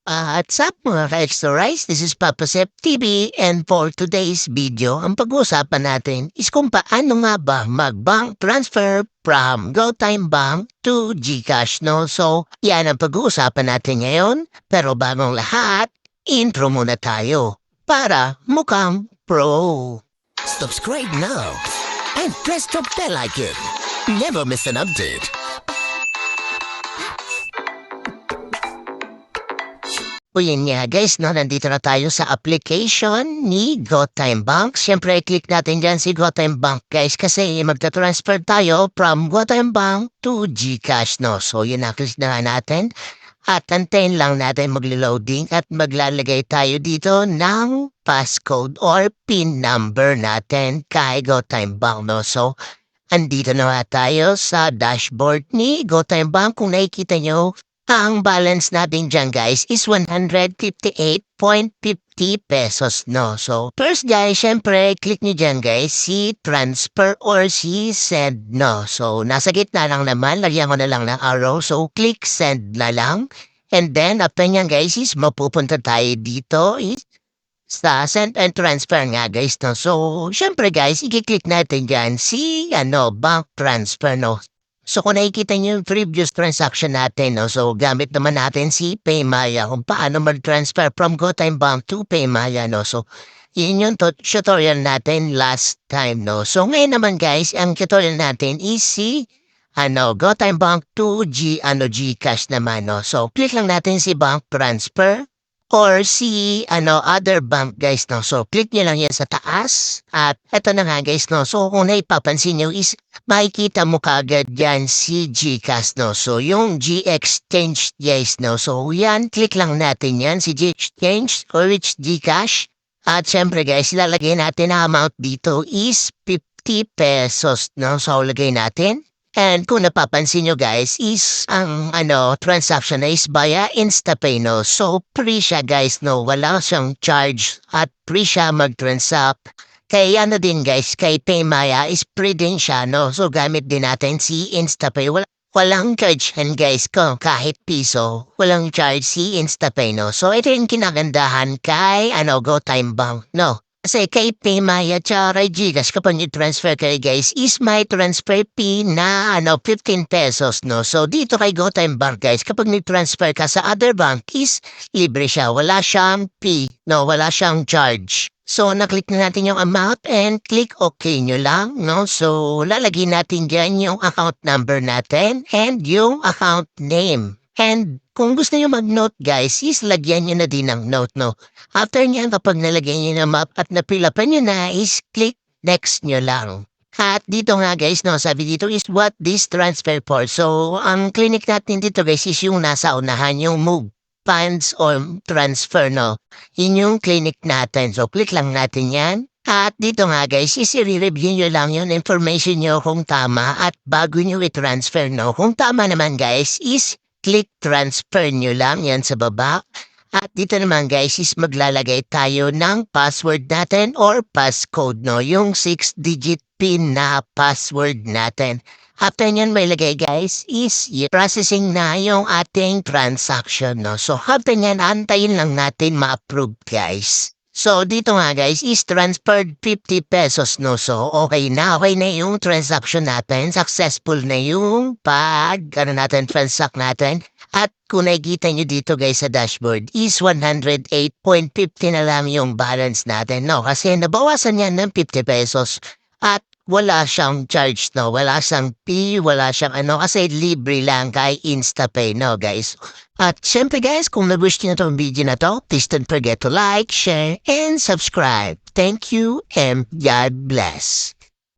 What's up mga ka-Extra Rice? This is Papa Sep TV and for today's video, ang pag-uusapan natin is kung paano nga ba mag-bank transfer from GoTime Bank to GCash, no? So, yan ang pag-uusapan natin ngayon. Pero bagong lahat, intro muna tayo para mukhang pro. Subscribe now and press the bell icon. Never miss an update. O yun nga guys, no, nandito na tayo sa application ni GoTime Bank. Siyempre, click natin dyan si GoTime Bank guys kasi magta-transfer tayo from GoTime Bank to GCash, no. So yun na, click na natin. At antayin lang natin maglo-loading at maglalagay tayo dito ng passcode or PIN number natin kay GoTime Bank, no. So, andito na nga tayo sa dashboard ni GoTime Bank. Kung nakikita nyo, ang balance natin dyan guys is 158.50 pesos, no? So, first guys, syempre, click nyo dyan guys, si transfer or si send, no? So, nasa gitna lang naman, lagyan ko na lang ng arrow. So, click send na lang. And then, after nyan guys, is mapupunta tayo dito is sa send and transfer nga guys, no? So, syempre guys, i-click natin dyan si, bank transfer, no? So kung nakikita niyo yung previous transaction natin, no? So gamit naman natin si PayMaya kung paano mag-transfer from GoTime Bank to PayMaya, no? So yun yung tutorial natin last time, no? So ngayon naman guys, ang tutorial natin is si GoTime Bank to GCash naman, no? So click lang natin si bank transfer or si other bank guys, no? So click nyo lang yan sa taas at eto na nga guys, no? So kung naipapansin nyo is makikita mo kagad yan si GCash, no? So yung G-Exchange guys, no? So yan, click lang natin yan si G-Exchange or which GCash. At syempre guys, ilalagay natin na amount dito is 50 pesos, no? So lagay natin. And kung napapansin nyo guys is ang transaction na is via InstaPay, no? So free siya guys, no? Wala siyang charge at free siya mag-transact. Kaya din guys, kay PayMaya is free din siya, no? So gamit din natin si InstaPay. Walang charge yan guys ko kahit piso. Walang charge si InstaPay, no? So ito yung kinagandahan kay GoTime Bank, no? Kasi kay PayMaya tsaka GCash kapag i-transfer kayo guys is may transfer fee na 15 pesos, no? So dito kay GoTime Bank guys, kapag ni-transfer ka sa other bank is libre siya. Wala siyang fee, no? Wala siyang charge. So naklik na natin yung amount and click OK nyo lang, no? So lalagay natin dyan yung account number natin and yung account name. And kung gusto nyo mag-note guys, is lagyan nyo na din ng note, no? After nyan, kapag nalagyan nyo na map at napilapan nyo na, is click next nyo lang. At dito nga guys, no, sabi dito is what this transfer for. So, ang clinic natin dito guys is yung nasa unahan, yung move funds or transfer, no? Yun yung clinic natin. So, click lang natin yan. At dito nga guys, is i-review nyo lang yung information nyo kung tama at bago nyo i-transfer, no? Kung tama naman guys, is click transfer nyo lang yan sa baba. At dito naman guys is maglalagay tayo ng password natin or passcode, no? Yung 6-digit PIN na password natin. After nyan may lagay guys is processing na yung ating transaction, no? So after nyan, antayin lang natin ma-approve guys. So dito nga guys is transferred 50 pesos, no? So okay na yung transaction natin. Successful na yung transact natin. At kung nakikita nyo dito guys sa dashboard is 108.50 na lang yung balance natin, no? Kasi nabawasan yan ng 50 pesos at wala siyang charge, no? Wala siyang fee, wala siyang kasi libre lang kay InstaPay, no guys? At syempre guys, kung nagustuhan nyo itong video na to, please don't forget to like, share, and subscribe. Thank you and God bless.